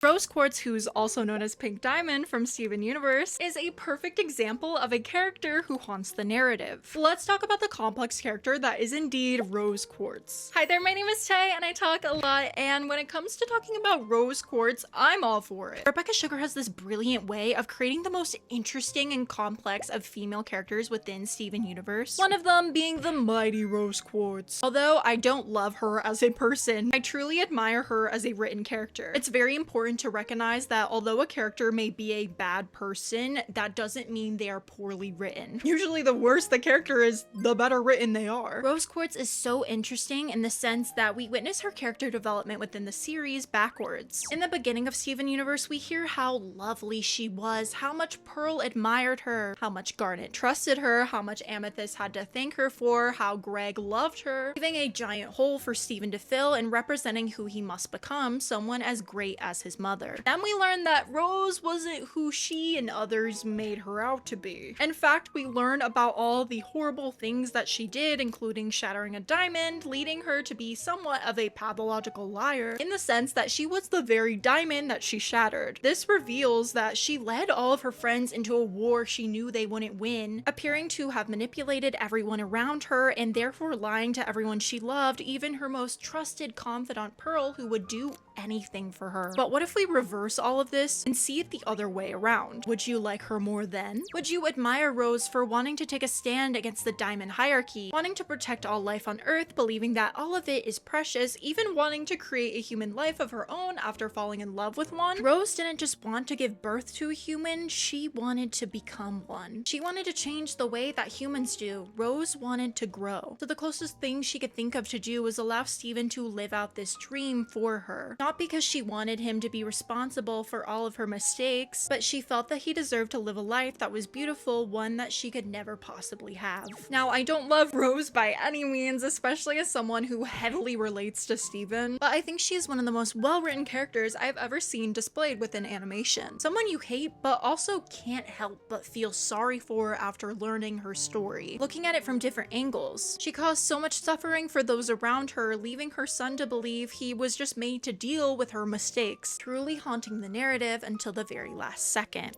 Rose Quartz, who's also known as Pink Diamond from Steven Universe, is a perfect example of a character who haunts the narrative. Let's talk about the complex character that is indeed Rose Quartz. Hi there, my name is Tay and I talk a lot, and when it comes to talking about Rose Quartz, I'm all for it. Rebecca Sugar has this brilliant way of creating the most interesting and complex of female characters within Steven Universe, one of them being the mighty Rose Quartz. Although I don't love her as a person, I truly admire her as a written character. It's very important to recognize that although a character may be a bad person, that doesn't mean they are poorly written. Usually the worse the character is, the better written they are. Rose Quartz is so interesting in the sense that we witness her character development within the series backwards. In the beginning of Steven Universe, we hear how lovely she was, how much Pearl admired her, how much Garnet trusted her, how much Amethyst had to thank her for, how Greg loved her, leaving a giant hole for Steven to fill and representing who he must become, someone as great as his mother. Then we learn that Rose wasn't who she and others made her out to be. In fact, we learn about all the horrible things that she did, including shattering a diamond, leading her to be somewhat of a pathological liar, in the sense that she was the very diamond that she shattered. This reveals that she led all of her friends into a war she knew they wouldn't win, appearing to have manipulated everyone around her and therefore lying to everyone she loved, even her most trusted confidant Pearl, who would do anything for her. But what if we reverse all of this and see it the other way around? Would you like her more then? Would you admire Rose for wanting to take a stand against the diamond hierarchy, wanting to protect all life on Earth, believing that all of it is precious, even wanting to create a human life of her own after falling in love with one? Rose didn't just want to give birth to a human, she wanted to become one. She wanted to change the way that humans do. Rose wanted to grow. So the closest thing she could think of to do was allow Steven to live out this dream for her. Not because she wanted him to be responsible for all of her mistakes, but she felt that he deserved to live a life that was beautiful, one that she could never possibly have. Now, I don't love Rose by any means, especially as someone who heavily relates to Steven, but I think she is one of the most well-written characters I've ever seen displayed within animation. Someone you hate, but also can't help but feel sorry for after learning her story. Looking at it from different angles, she caused so much suffering for those around her, leaving her son to believe he was just made to deal with her mistakes, truly haunting the narrative until the very last second.